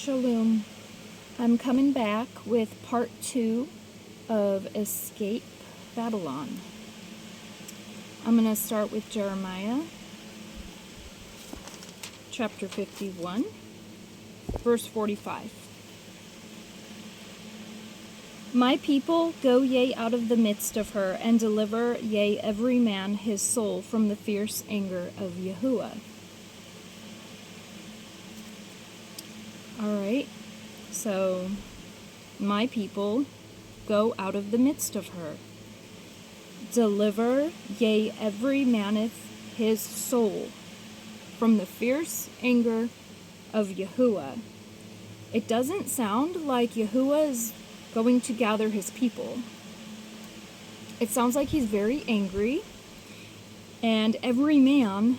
Shalom. I'm coming back with part 2 of Escape Babylon. I'm going to start with Jeremiah, chapter 51, verse 45. My people, go ye out of the midst of her, and deliver ye every man his soul from the fierce anger of Yahuah. Alright, so my people, go out of the midst of her. Deliver ye every man his soul from the fierce anger of Yahuah. It doesn't sound like Yahuah is going to gather his people. It sounds like he's very angry, and every man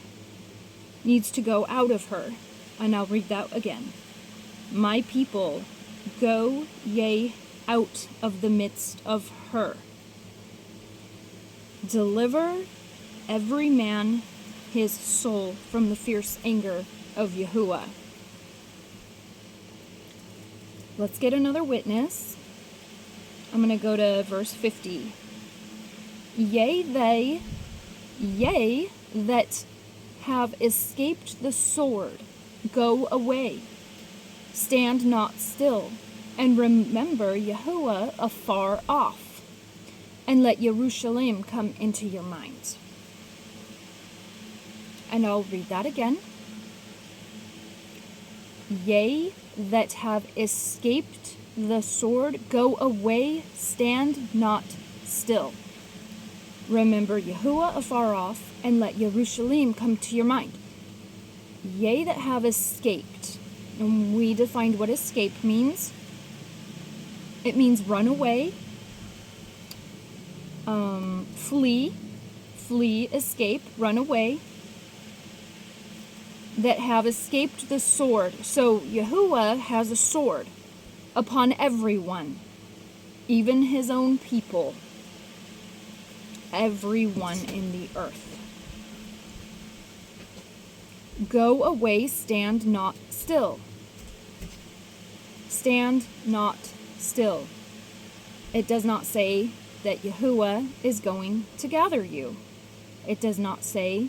needs to go out of her. And I'll read that again. My people, go ye out of the midst of her. Deliver every man his soul from the fierce anger of Yahuah. Let's get another witness. I'm going to go to verse 50. Yea, that have escaped the sword, go away. Stand not still, and remember Yahuah afar off, and let Jerusalem come into your mind. And I'll read that again. Yea, that have escaped the sword, go away, stand not still. Remember Yahuah afar off, and let Jerusalem come to your mind. Yea, that have escaped. And we defined what escape means. It means run away, flee, escape, run away. That have escaped the sword. So Yahuah has a sword upon everyone, even his own people, everyone in the earth. Go away, stand not still. Stand not still. It does not say that Yahuah is going to gather you. It does not say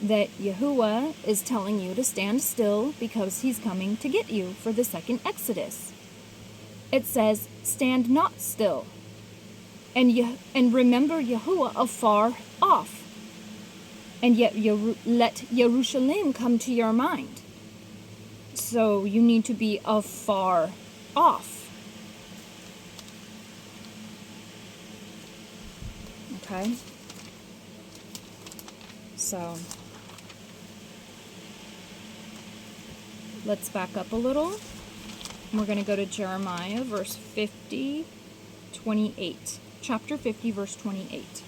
that Yahuah is telling you to stand still because he's coming to get you for the second Exodus. It says, stand not still. And remember Yahuah afar off. And yet let Jerusalem come to your mind. So you need to be afar off. Okay? So let's back up a little. We're going to go to Jeremiah, verse 50, 28. Chapter 50, verse 28.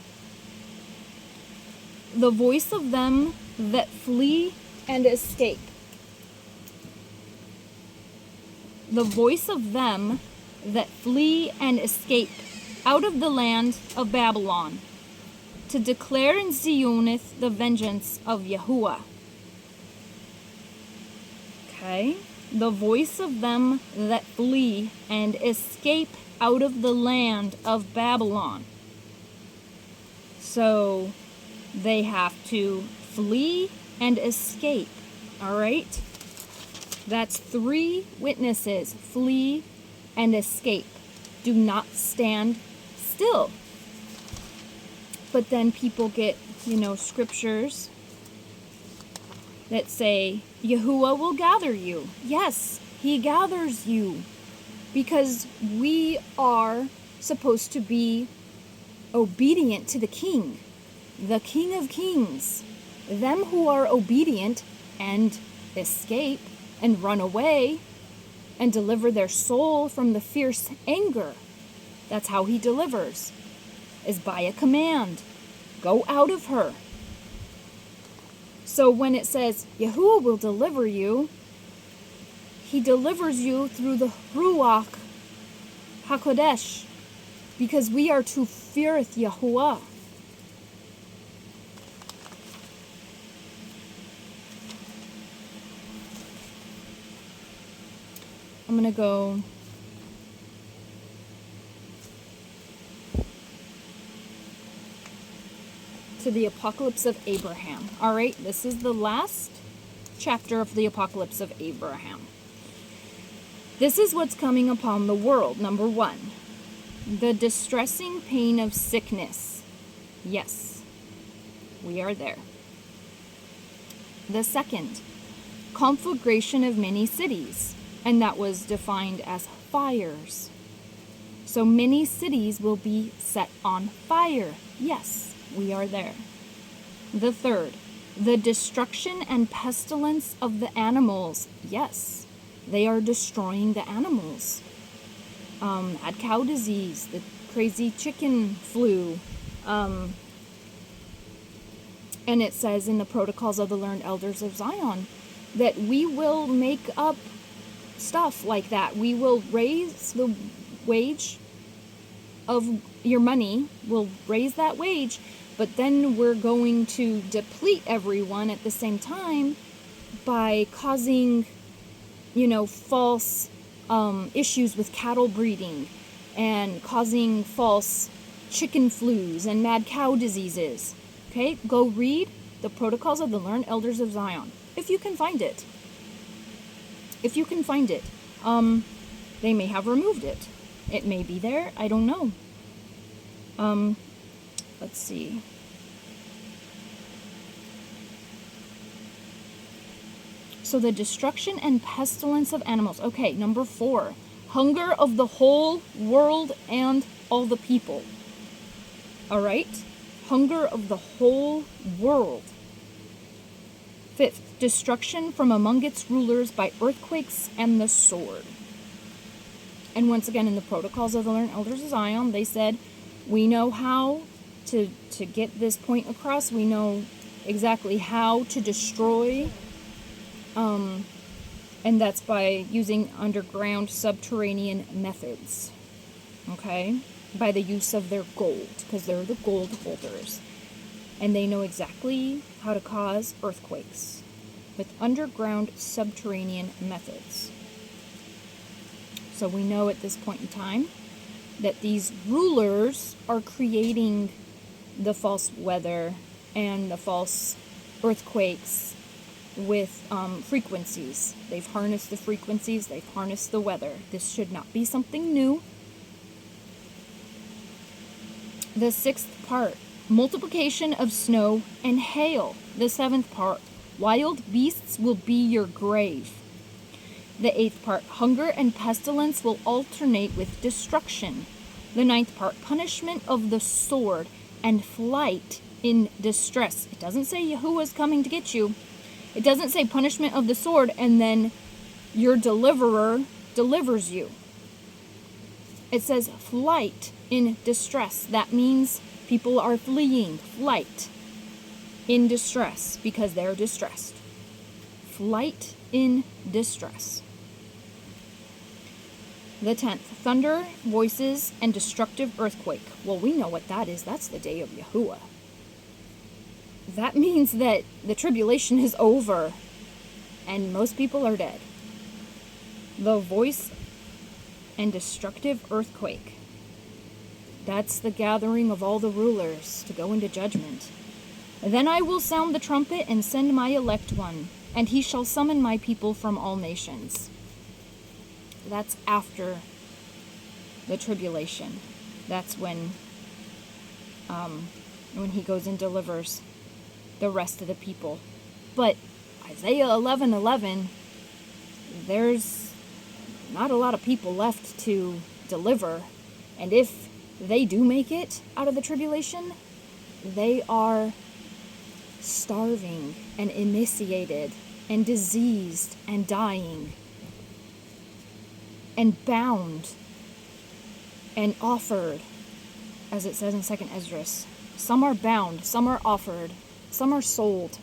The voice of them that flee and escape. The voice of them that flee and escape out of the land of Babylon, to declare in Tsiyon the vengeance of Yahuah. Okay? The voice of them that flee and escape out of the land of Babylon. So they have to flee and escape. Alright? That's 3 witnesses. Flee and escape. Do not stand still. But then people get, scriptures that say, Yahuah will gather you. Yes, he gathers you. Because we are supposed to be obedient to the King of Kings. Them who are obedient and escape and run away and deliver their soul from the fierce anger. That's how he delivers, is by a command. Go out of her. So when it says, Yahuah will deliver you, he delivers you through the Ruach HaKodesh, because we are to feareth Yahuah. I'm going to go to the Apocalypse of Abraham. All right, this is the last chapter of the Apocalypse of Abraham. This is what's coming upon the world. Number 1, the distressing pain of sickness. Yes, we are there. The second, conflagration of many cities, and that was defined as fires. So many cities will be set on fire. Yes, we are there. The third, the destruction and pestilence of the animals. Yes, they are destroying the animals. Mad cow disease, the crazy chicken flu. And it says in the Protocols of the Learned Elders of Zion that we will make up stuff like that. We will raise the wage of your money. We'll raise that wage, but then we're going to deplete everyone at the same time by causing, false issues with cattle breeding and causing false chicken flus and mad cow diseases. Okay, go read the Protocols of the Learned Elders of Zion, if you can find it. If you can find it. They may have removed it. It may be there, I don't know. Let's see. So the destruction and pestilence of animals. Okay, number 4. Hunger of the whole world and all the people. All right? Hunger of the whole world. 5th, destruction from among its rulers by earthquakes and the sword. And once again, in the Protocols of the Learned Elders of Zion, they said, we know how to get this point across. We know exactly how to destroy, and that's by using underground subterranean methods. Okay? By the use of their gold, because they're the gold holders. And they know exactly how to cause earthquakes with underground subterranean methods. So we know at this point in time that these rulers are creating the false weather and the false earthquakes with frequencies. They've harnessed the frequencies, they've harnessed the weather. This should not be something new. The 6th part, multiplication of snow and hail. The 7th part, wild beasts will be your grave. The 8th part, hunger and pestilence will alternate with destruction. The 9th part, punishment of the sword and flight in distress. It doesn't say Yahuah is coming to get you. It doesn't say punishment of the sword and then your deliverer delivers you. It says flight in distress. That means people are fleeing. Flight in distress because they're distressed. Flight in distress. The 10th, thunder, voices, and destructive earthquake. Well, we know what that is. That's the day of Yahuah. That means that the tribulation is over and most people are dead. The voice and destructive earthquake. That's the gathering of all the rulers to go into judgment. Then I will sound the trumpet and send my elect one, and he shall summon my people from all nations. That's after the tribulation. That's when he goes and delivers the rest of the people. But Isaiah 11:11, there's not a lot of people left to deliver. And if they do make it out of the tribulation, they are starving and emaciated and diseased and dying and bound and offered, as it says in 2nd Esdras. Some are bound, some are offered, some are sold.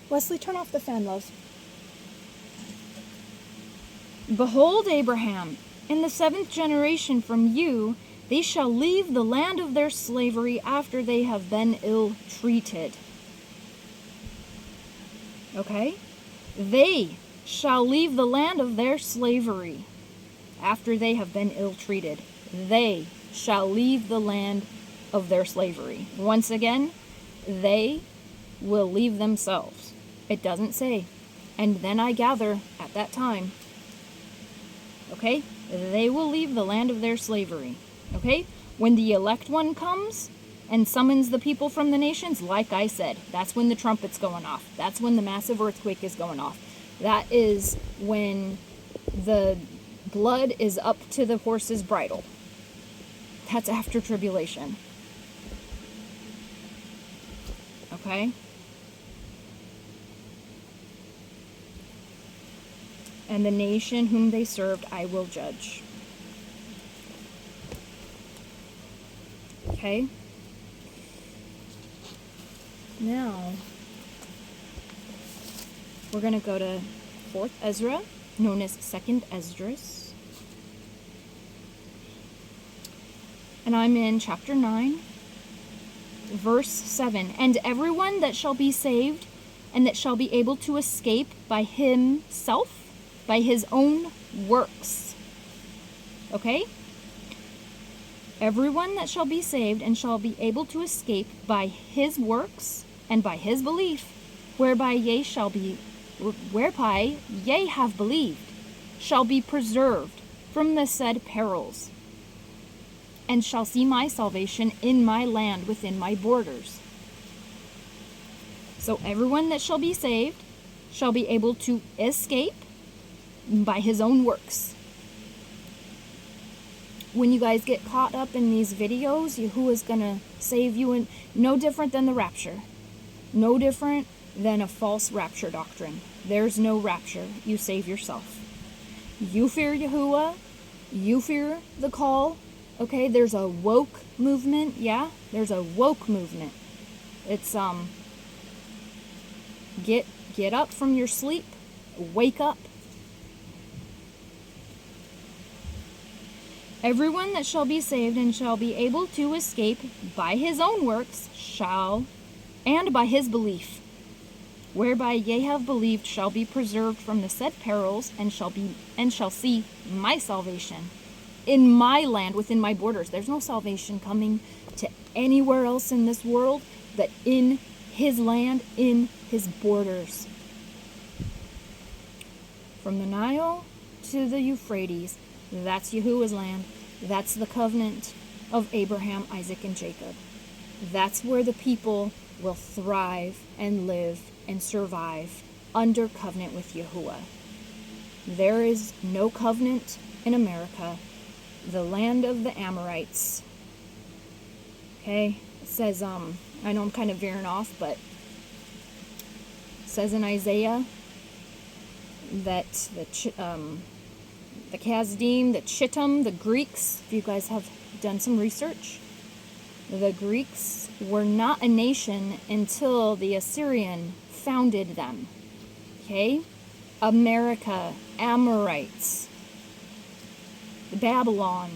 Wesley, turn off the fan, love. Behold, Abraham, in the 7th generation from you, they shall leave the land of their slavery after they have been ill-treated. Okay? They shall leave the land of their slavery after they have been ill-treated. They shall leave the land of their slavery. Once again, they will leave themselves. It doesn't say, and then I gather at that time. Okay? They will leave the land of their slavery. Okay? When the elect one comes and summons the people from the nations, like I said, that's when the trumpet's going off. That's when the massive earthquake is going off. That is when the blood is up to the horse's bridle. That's after tribulation. Okay? And the nation whom they served I will judge. Okay? Now, we're going to go to 4th Ezra, known as 2nd Esdras. And I'm in chapter 9, verse 7. And everyone that shall be saved, and that shall be able to escape by himself, by his own works. Okay? Everyone that shall be saved, and shall be able to escape by his works, and by his belief, whereby ye have believed, shall be preserved from the said perils, and shall see my salvation in my land within my borders. So everyone that shall be saved shall be able to escape by his own works. When you guys get caught up in these videos, Yahuwah is going to save you, and no different than the rapture. No different than a false rapture doctrine. There's no rapture. You save yourself. You fear Yahuwah. You fear the call. Okay, there's a woke movement. Yeah, there's a woke movement. It's, get up from your sleep. Wake up. Everyone that shall be saved and shall be able to escape by his own works shall, and by his belief, whereby ye have believed, shall be preserved from the said perils, and shall see my salvation in my land within my borders. There's no salvation coming to anywhere else in this world but in his land, in his borders. From the Nile to the Euphrates, that's Yahuwah's land. That's the covenant of Abraham, Isaac, and Jacob. That's where the people will thrive and live and survive under covenant with Yahuwah. There is no covenant in America. The land of the Amorites. Okay? It says, I know I'm kind of veering off, but it says in Isaiah that the Kasdim, the Chittim, the Greeks, if you guys have done some research, the Greeks were not a nation until the Assyrian founded them. Okay? America, Amorites, Babylon.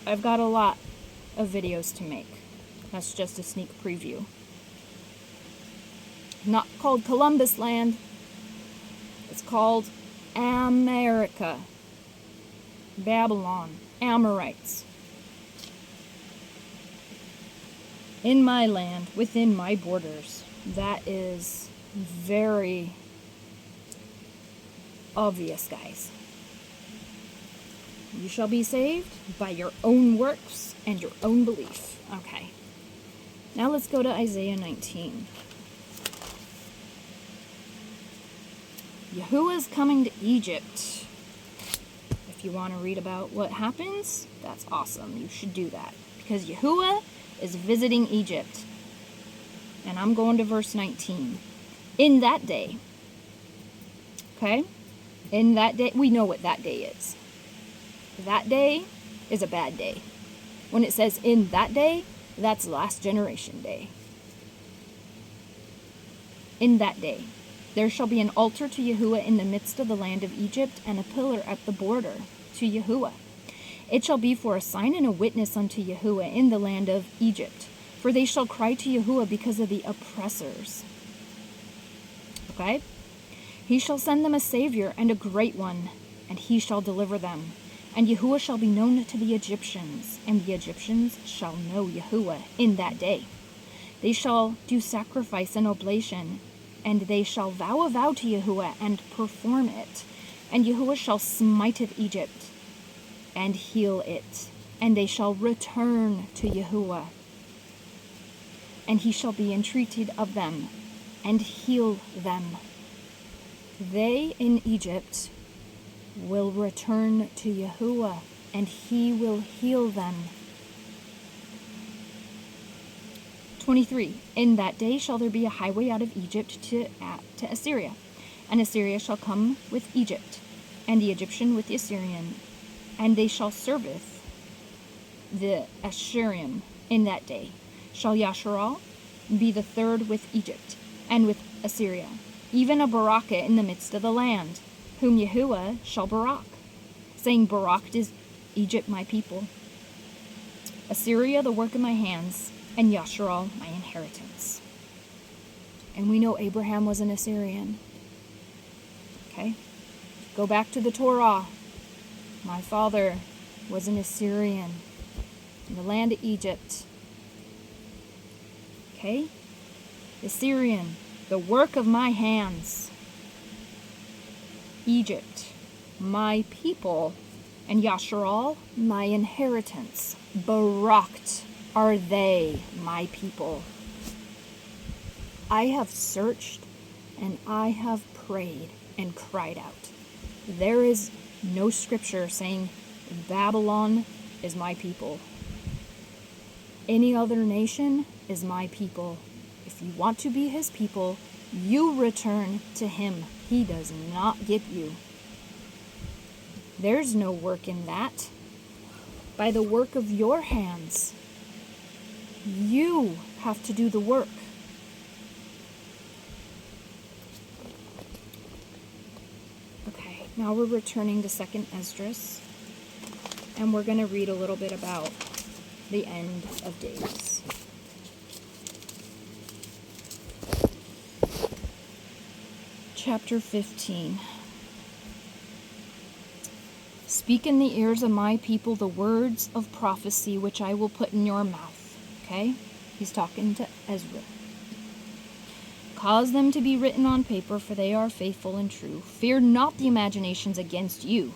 I've got a lot of videos to make. That's just a sneak preview. Not called Columbus Land. It's called America. Babylon, Amorites. In my land, within my borders. That is very obvious, guys. You shall be saved by your own works and your own belief. Okay. Now let's go to Isaiah 19. Yahuwah's coming to Egypt. If you want to read about what happens, that's awesome. You should do that. Because Yahuwah is visiting Egypt. And I'm going to verse 19. In that day. Okay? In that day, we know what that day is. That day is a bad day. When it says in that day, that's last generation day. In that day, there shall be an altar to Yahuwah in the midst of the land of Egypt, and a pillar at the border to Yahuwah. It shall be for a sign and a witness unto Yahuwah in the land of Egypt. For they shall cry to Yahuwah because of the oppressors. Okay? He shall send them a Savior and a great one, and he shall deliver them. And Yahuah shall be known to the Egyptians, and the Egyptians shall know Yahuah in that day. They shall do sacrifice and oblation, and they shall vow a vow to Yahuah and perform it. And Yahuah shall smiteth Egypt and heal it, and they shall return to Yahuah. And he shall be entreated of them and heal them. They in Egypt will return to Yahuah, and he will heal them. 23. In that day shall there be a highway out of Egypt to Assyria, and Assyria shall come with Egypt, and the Egyptian with the Assyrian, and they shall serveth the Assyrian in that day. Shall Yasharal be the third with Egypt, and with Assyria, even a Baraka in the midst of the land, whom Yahuah shall Barak, saying, Baraked is Egypt my people, Assyria the work of my hands, and Yasharal my inheritance. And we know Abraham was an Assyrian. Okay? Go back to the Torah. My father was an Assyrian in the land of Egypt. Okay? Assyrian, the work of my hands. Egypt, my people, and Yasharal, my inheritance. Baraked are they, my people. I have searched and I have prayed and cried out. There is no scripture saying Babylon is my people. Any other nation is my people. If you want to be his people, you return to him. He does not get you. There's no work in that. By the work of your hands, you have to do the work. Okay, now we're returning to 2nd Esdras, and we're going to read a little bit about the end of days. Chapter 15. Speak in the ears of my people the words of prophecy which I will put in your mouth. Okay? He's talking to Ezra. Cause them to be written on paper, for they are faithful and true. Fear not the imaginations against you.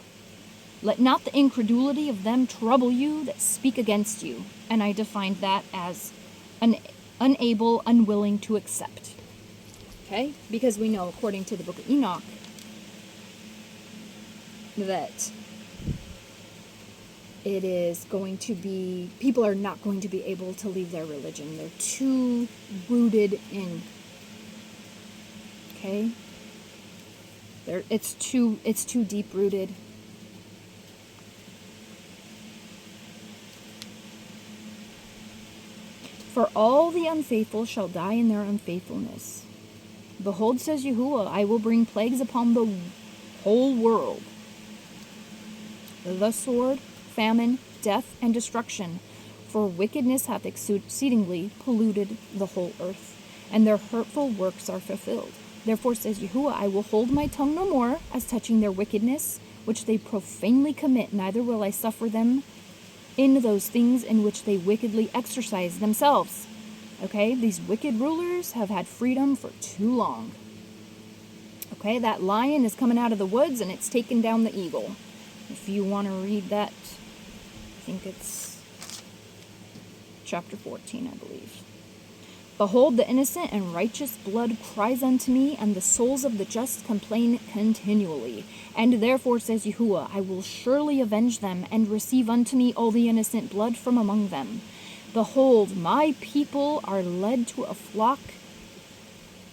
Let not the incredulity of them trouble you that speak against you. And I defined that as unable, unwilling to accept. Okay? Because we know, according to the book of Enoch, that it is going to be, people are not going to be able to leave their religion. They're too rooted in, okay? It's too deep rooted. For all the unfaithful shall die in their unfaithfulness. Behold, says Yahuah, I will bring plagues upon the whole world. The sword, famine, death, and destruction. For wickedness hath exceedingly polluted the whole earth, and their hurtful works are fulfilled. Therefore says Yahuah, I will hold my tongue no more as touching their wickedness, which they profanely commit, neither will I suffer them in those things in which they wickedly exercise themselves. Okay, these wicked rulers have had freedom for too long. Okay, that lion is coming out of the woods and it's taken down the eagle. If you want to read that, I think it's chapter 14, I believe. Behold, the innocent and righteous blood cries unto me, and the souls of the just complain continually. And therefore, says Yahuah, I will surely avenge them, and receive unto me all the innocent blood from among them. Behold, my people are led to a flock,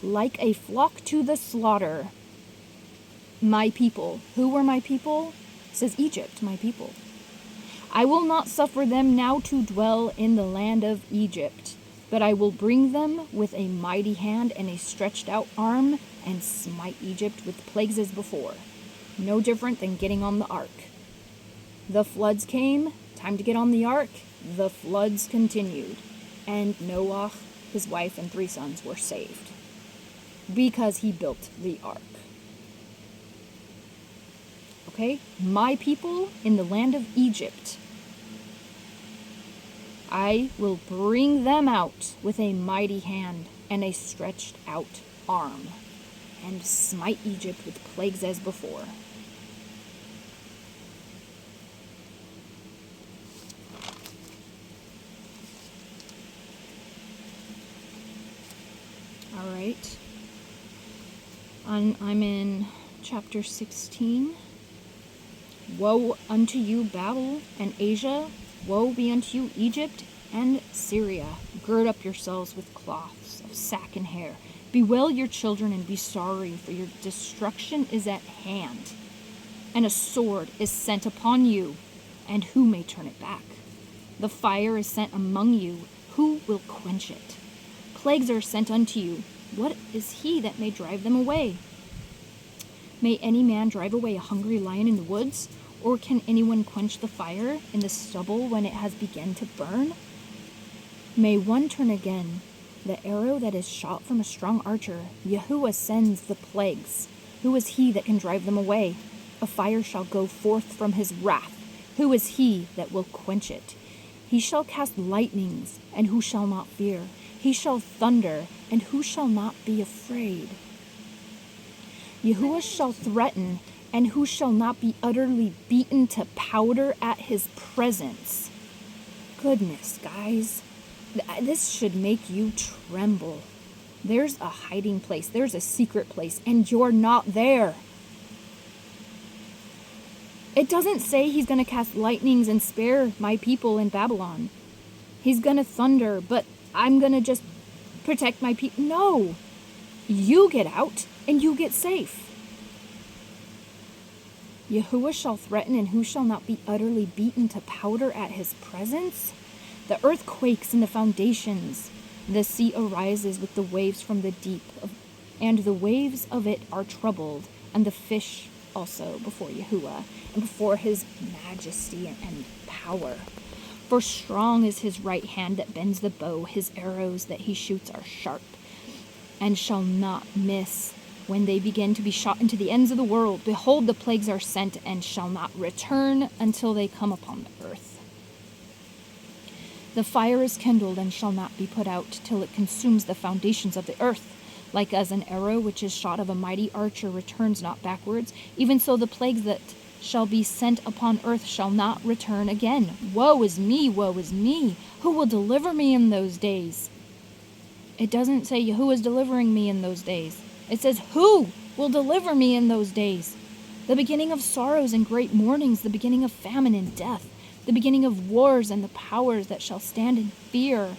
like a flock to the slaughter. My people. Who were my people? It says Egypt, my people. I will not suffer them now to dwell in the land of Egypt, but I will bring them with a mighty hand and a stretched out arm, and smite Egypt with plagues as before. No different than getting on the ark. The floods came, time to get on the ark. The floods continued, and Noah, his wife, and 3 sons were saved because he built the ark. Okay? My people in the land of Egypt. I will bring them out with a mighty hand and a stretched out arm, and smite Egypt with plagues as before. All right. I'm in chapter 16. Woe unto you, Babel and Asia. Woe be unto you, Egypt and Syria. Gird up yourselves with cloths of sack and hair. Bewail your children and be sorry, for your destruction is at hand. And a sword is sent upon you, and who may turn it back? The fire is sent among you, who will quench it? Plagues are sent unto you. What is he that may drive them away? May any man drive away a hungry lion in the woods? Or can anyone quench the fire in the stubble when it has begun to burn? May one turn again the arrow that is shot from a strong archer. Yahuah sends the plagues. Who is he that can drive them away? A fire shall go forth from his wrath. Who is he that will quench it? He shall cast lightnings, and who shall not fear? He shall thunder, and who shall not be afraid? Yahuah shall threaten, and who shall not be utterly beaten to powder at his presence? Goodness, guys. This should make you tremble. There's a hiding place. There's a secret place, and you're not there. It doesn't say he's going to cast lightnings and spare my people in Babylon. He's going to thunder, but I'm going to just protect my people. No. You get out, and you get safe. Yahuah shall threaten, and who shall not be utterly beaten to powder at his presence? The earth quakes in the foundations. The sea arises with the waves from the deep, and the waves of it are troubled, and the fish also before Yahuah, and before his majesty and power. For strong is his right hand that bends the bow, his arrows that he shoots are sharp, and shall not miss. When they begin to be shot into the ends of the world, behold, the plagues are sent, and shall not return until they come upon the earth. The fire is kindled, and shall not be put out, till it consumes the foundations of the earth. Like as an arrow which is shot of a mighty archer returns not backwards, even so the plagues that shall be sent upon earth shall not return again. Woe is me, woe is me! Who will deliver me in those days? It doesn't say who is delivering me in those days. It says, who will deliver me in those days? The beginning of sorrows and great mournings, the beginning of famine and death, the beginning of wars and the powers that shall stand in fear,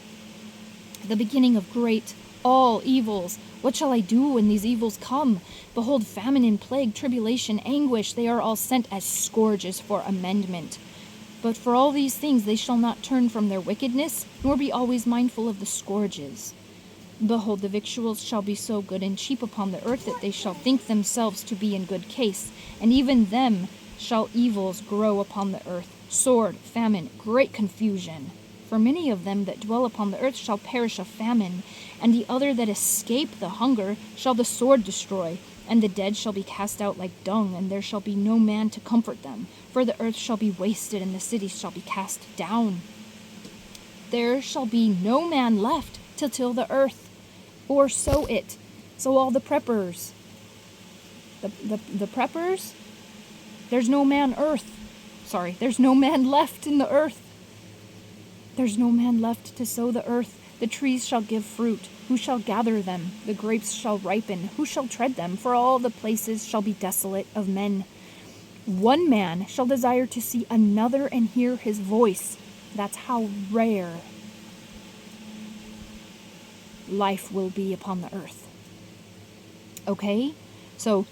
the beginning of great all evils. What shall I do when these evils come? Behold, famine and plague, tribulation, anguish, they are all sent as scourges for amendment. But for all these things they shall not turn from their wickedness, nor be always mindful of the scourges. Behold, the victuals shall be so good and cheap upon the earth that they shall think themselves to be in good case, and even them shall evils grow upon the earth, sword, famine, great confusion. For many of them that dwell upon the earth shall perish of famine, and the other that escape the hunger shall the sword destroy, and the dead shall be cast out like dung, and there shall be no man to comfort them. For the earth shall be wasted, and the cities shall be cast down. There shall be no man left to till the earth, or sow it. So all the preppers, the preppers, there's no man left in the earth. There's no man left to sow the earth. The trees shall give fruit. Who shall gather them? The grapes shall ripen. Who shall tread them? For all the places shall be desolate of men. One man shall desire to see another and hear his voice. That's how rare life will be upon the earth. Okay? So,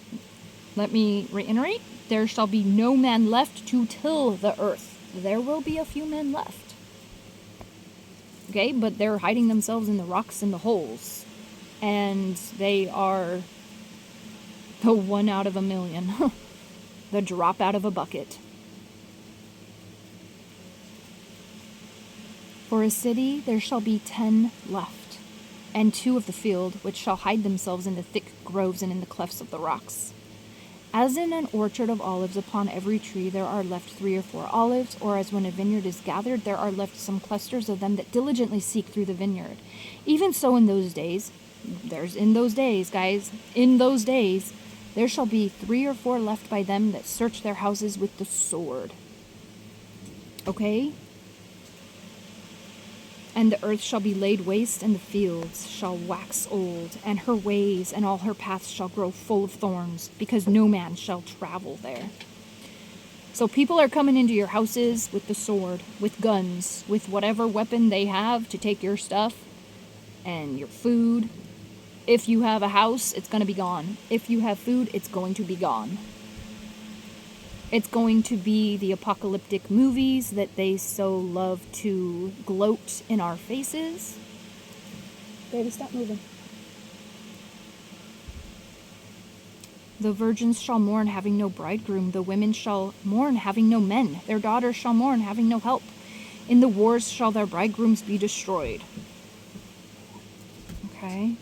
let me reiterate. There shall be no man left to till the earth. There will be a few men left. Okay, but they're hiding themselves in the rocks and the holes. And they are the 1 out of a million. The drop out of a bucket. For a city there shall be 10 left, and 2 of the field, which shall hide themselves in the thick groves and in the clefts of the rocks. As in an orchard of olives, upon every tree there are left 3 or 4 olives, or as when a vineyard is gathered, there are left some clusters of them that diligently seek through the vineyard. Even so in those days, guys, in those days, there shall be 3 or 4 left by them that search their houses with the sword. Okay? And the earth shall be laid waste, and the fields shall wax old, and her ways and all her paths shall grow full of thorns, because no man shall travel there. So people are coming into your houses with the sword, with guns, with whatever weapon they have to take your stuff and your food. If you have a house, it's going to be gone. If you have food, it's going to be gone. It's going to be the apocalyptic movies that they so love to gloat in our faces. Baby, stop moving. The virgins shall mourn, having no bridegroom. The women shall mourn, having no men. Their daughters shall mourn, having no help. In the wars shall their bridegrooms be destroyed. Okay?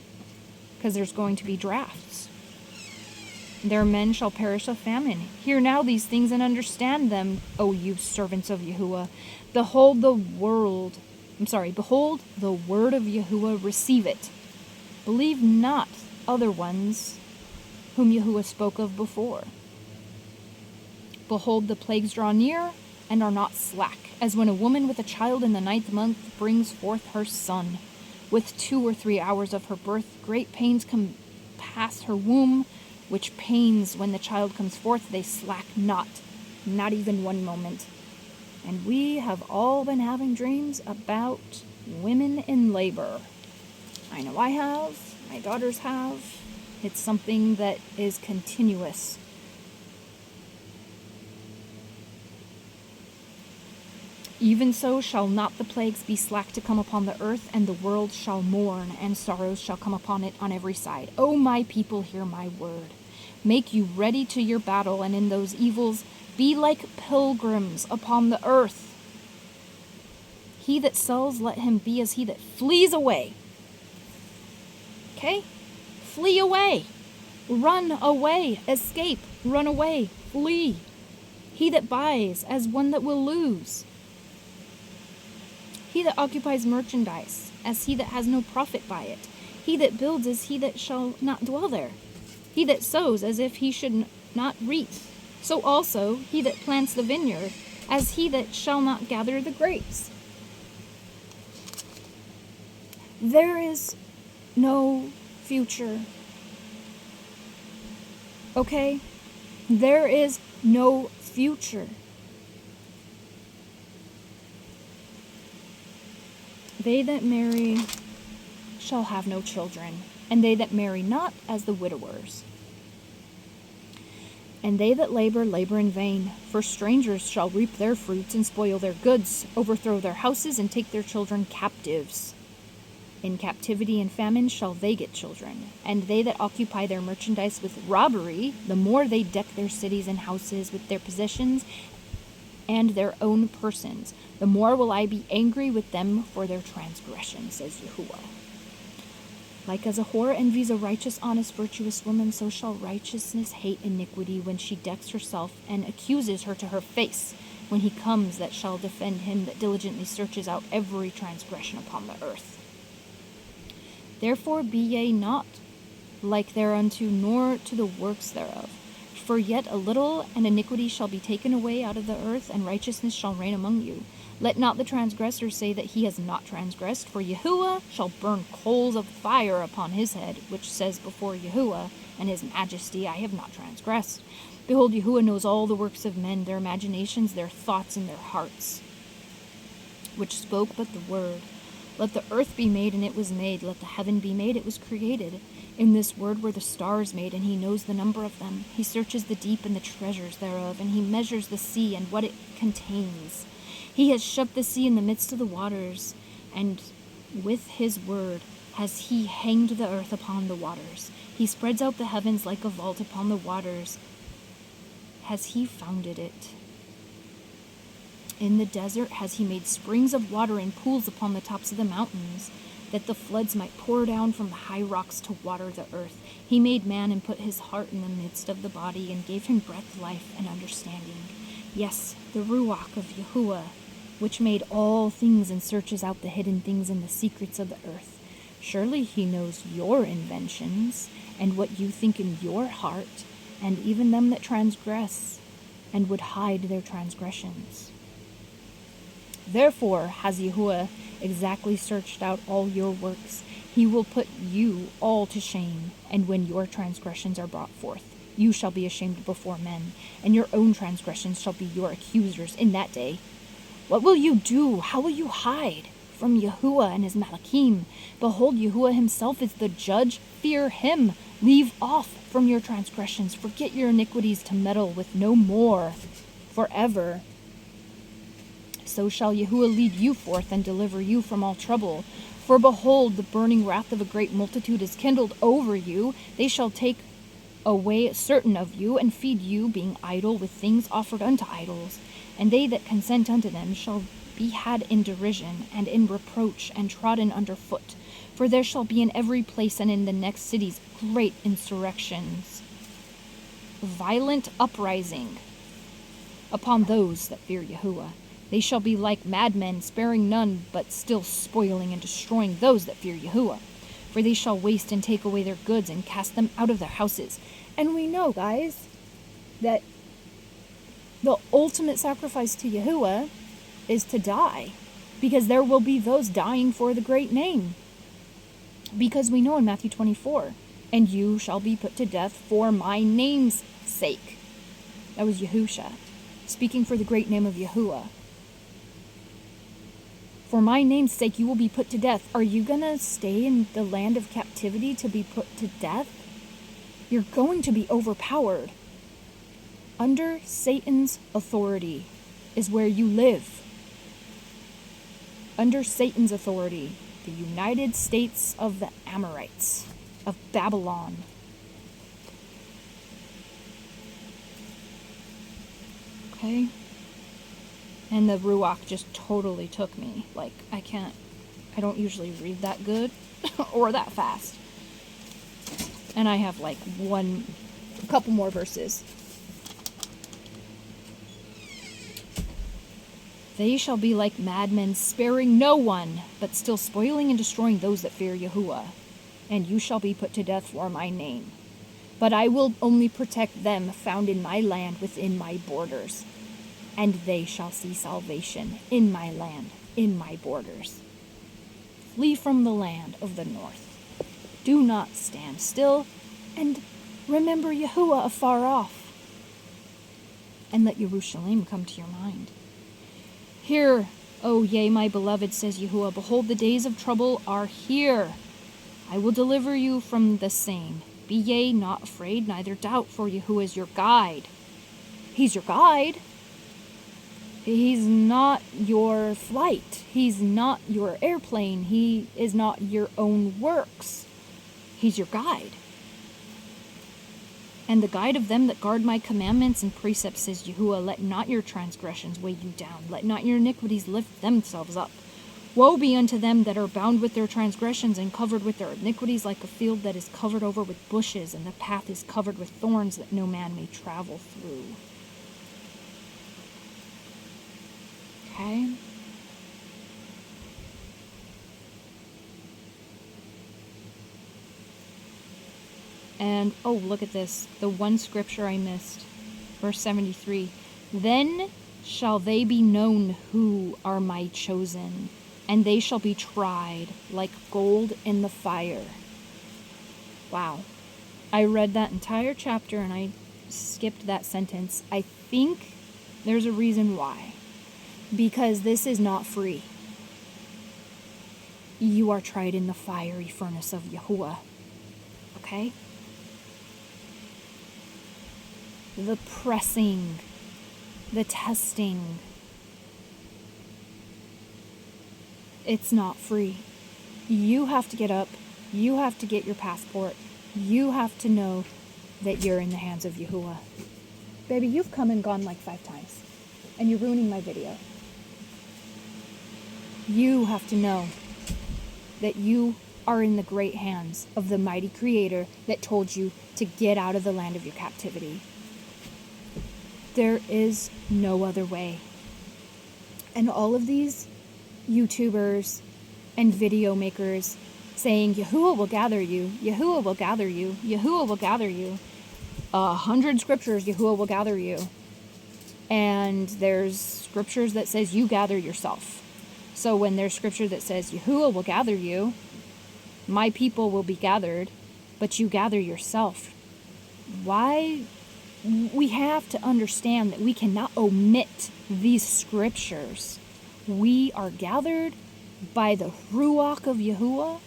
Because there's going to be drafts. Their men shall perish of famine. Hear now these things and understand them, O you servants of Yahuah. Behold the word of Yahuah, receive it. Believe not other ones whom Yahuah spoke of before. Behold, the plagues draw near and are not slack, as when a woman with a child in the 9th month brings forth her son. With 2 or 3 hours of her birth, great pains compass her womb, which pains when the child comes forth, they slack not even 1 moment. And we have all been having dreams about women in labor. I know I have, my daughters have. It's something that is continuous. Even so shall not the plagues be slack to come upon the earth, and the world shall mourn, and sorrows shall come upon it on every side. O my people, hear my word. Make you ready to your battle, and in those evils be like pilgrims upon the earth. He that sells, let him be as he that flees away. Okay? Flee away. Run away. Escape. Run away. Flee. He that buys, as one that will lose. He that occupies merchandise, as he that has no profit by it. He that builds, as he that shall not dwell there. He that sows, as if he should not reap. So also he that plants the vineyard, as he that shall not gather the grapes. There is no future. Okay? There is no future. They that marry shall have no children, and they that marry not as the widowers. And they that labor, labor in vain. For strangers shall reap their fruits and spoil their goods, overthrow their houses and take their children captives. In captivity and famine shall they get children. And they that occupy their merchandise with robbery, the more they deck their cities and houses with their possessions and their own persons, the more will I be angry with them for their transgression, says Yahuah. Like as a whore envies a righteous, honest, virtuous woman, so shall righteousness hate iniquity when she decks herself and accuses her to her face, when he comes that shall defend him that diligently searches out every transgression upon the earth. Therefore be ye not like thereunto, nor to the works thereof. For yet a little, and iniquity shall be taken away out of the earth, and righteousness shall reign among you. Let not the transgressor say that he has not transgressed, for Yahuah shall burn coals of fire upon his head, which says before Yahuah and his majesty, I have not transgressed. Behold, Yahuah knows all the works of men, their imaginations, their thoughts, and their hearts, which spoke but the word. Let the earth be made, and it was made. Let the heaven be made, it was created. In this word were the stars made, and he knows the number of them. He searches the deep and the treasures thereof, and he measures the sea and what it contains. He has shut the sea in the midst of the waters, and with his word has he hanged the earth upon the waters. He spreads out the heavens like a vault upon the waters. Has he founded it? In the desert has he made springs of water and pools upon the tops of the mountains. that the floods might pour down from the high rocks to water the earth. He made man and put his heart in the midst of the body and gave him breath, life, and understanding. Yes, the Ruach of Yahuah, which made all things and searches out the hidden things and the secrets of the earth. Surely he knows your inventions and what you think in your heart, and even them that transgress and would hide their transgressions. Therefore has Yahuah exactly searched out all your works. He will put you all to shame, and when your transgressions are brought forth, you shall be ashamed before men, and your own transgressions shall be your accusers in that day. What will you do? How will you hide from Yahuah and his Malachim? Behold, Yahuah himself is the judge. Fear him. Leave off from your transgressions. Forget your iniquities to meddle with no more forever. So shall Yahuah lead you forth and deliver you from all trouble. For behold, the burning wrath of a great multitude is kindled over you. They shall take away certain of you, and feed you, being idle with things offered unto idols. And they that consent unto them shall be had in derision, and in reproach, and trodden under foot. For there shall be in every place and in the next cities great insurrections, violent uprising upon those that fear Yahuah. They shall be like madmen, sparing none, but still spoiling and destroying those that fear Yahuah. For they shall waste and take away their goods and cast them out of their houses. And we know, guys, that the ultimate sacrifice to Yahuah is to die, because there will be those dying for the great name. Because we know in Matthew 24, and you shall be put to death for my name's sake. That was Yahusha, speaking for the great name of Yahuah. For my name's sake, you will be put to death. Are you going to stay in the land of captivity to be put to death? You're going to be overpowered. Under Satan's authority is where you live. Under Satan's authority, the United States of the Amorites, of Babylon. Okay? And the Ruach just totally took me. Like, I don't usually read that good or that fast. And I have like a couple more verses. They shall be like madmen, sparing no one, but still spoiling and destroying those that fear Yahuah. And you shall be put to death for my name. But I will only protect them found in my land within my borders. And they shall see salvation in my land, in my borders. Flee from the land of the north. Do not stand still, and remember Yahuah afar off. And let Jerusalem come to your mind. Hear, O yea, my beloved, says Yahuah, behold, the days of trouble are here. I will deliver you from the same. Be ye not afraid, neither doubt, for Yahuah is your guide. He's your guide. He's not your flight. He's not your airplane. He is not your own works. He's your guide. And the guide of them that guard my commandments and precepts, says Yahuah, let not your transgressions weigh you down. Let not your iniquities lift themselves up. Woe be unto them that are bound with their transgressions and covered with their iniquities, like a field that is covered over with bushes, and the path is covered with thorns, that no man may travel through. Okay? And, oh, look at this. The one scripture I missed. Verse 73. Then shall they be known who are my chosen, and they shall be tried like gold in the fire. Wow. I read that entire chapter and I skipped that sentence. I think there's a reason why. Because this is not free. You are tried in the fiery furnace of Yahuah. Okay? The pressing, the testing. It's not free. You have to get up. You have to get your passport. You have to know that you're in the hands of Yahuah. Baby, you've come and gone like 5 times. And you're ruining my video. You have to know that you are in the great hands of the mighty Creator that told you to get out of the land of your captivity. There is no other way. And all of these YouTubers and video makers saying, Yahuah will gather you, Yahuah will gather you, Yahuah will gather you. 100 scriptures, Yahuah will gather you. And there's scriptures that says you gather yourself. So when there's scripture that says Yahuah will gather you, my people will be gathered, but you gather yourself. Why? We have to understand that we cannot omit these scriptures. We are gathered by the Ruach of Yahuah,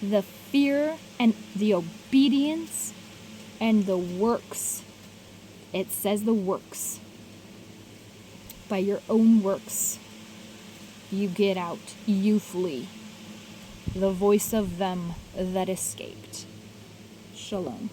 the fear and the obedience and the works. It says the works. By your own works, you get out, you flee. The voice of them that escaped. Shalom.